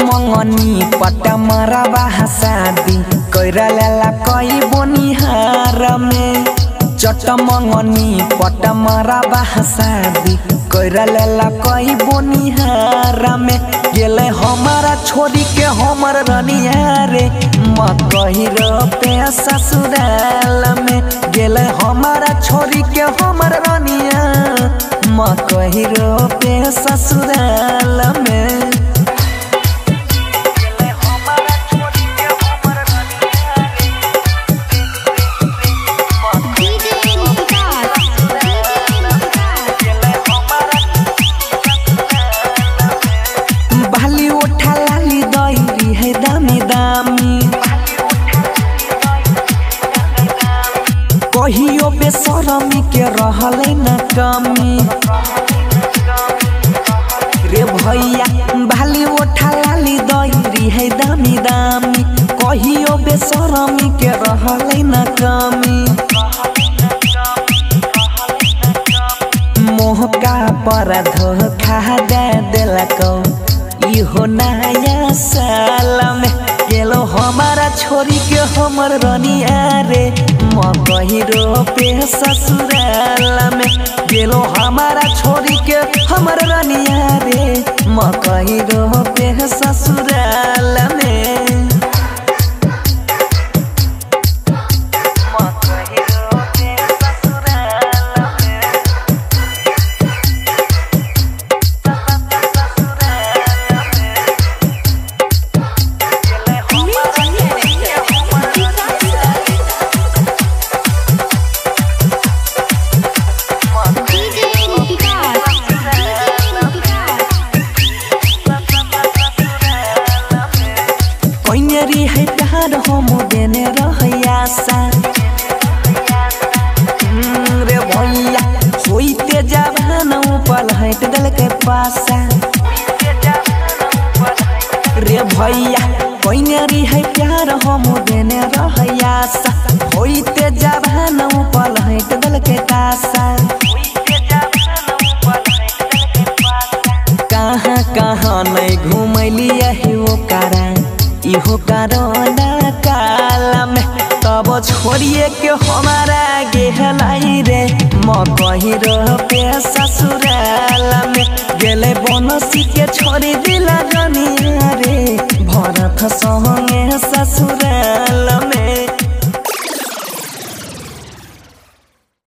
मंगनी पट मरवा शादी कैरा लेला कई बोनिहार में चट मंगनी पट मरवा शादी कैरा लेला कई बोनिहार में गेले हमारा छोड़ी के हमर रनिया रे मकही पे ससुराल में गेले हमारा छोड़ी के हमर रनिया मकही पे ससुराल में। कहियो बेशरमी के रहले न कमी रे भैया भाली उठा लाली दैरी है दामी दामी कहियो बेशरमी के रहले न कमी मोह का पर धोखा दे देलको इहो नया साल में गेलो हमारा छोरी के हमर रनिया रे मकही पे ससुराल में गेलो हमारा छोरी के हमर रनिया रे मकही पे ससुराल में। है प्यार हम देने रहयासा रे भैया होइते जवान ऊपर हट दल के पासा रे भैया कोइनेरी है प्यार हम देने रहयासा होइते जवान ऊपर हट दल के तासा कहाँ कहाँ नहीं घूमली यही वो कारण इहो कारोना काल में तब छोड़िए के हमारा गेहलाई रे मकही पे ससुराल में गेले बनसी के छोड़ी दिला रनिया रे भरत सह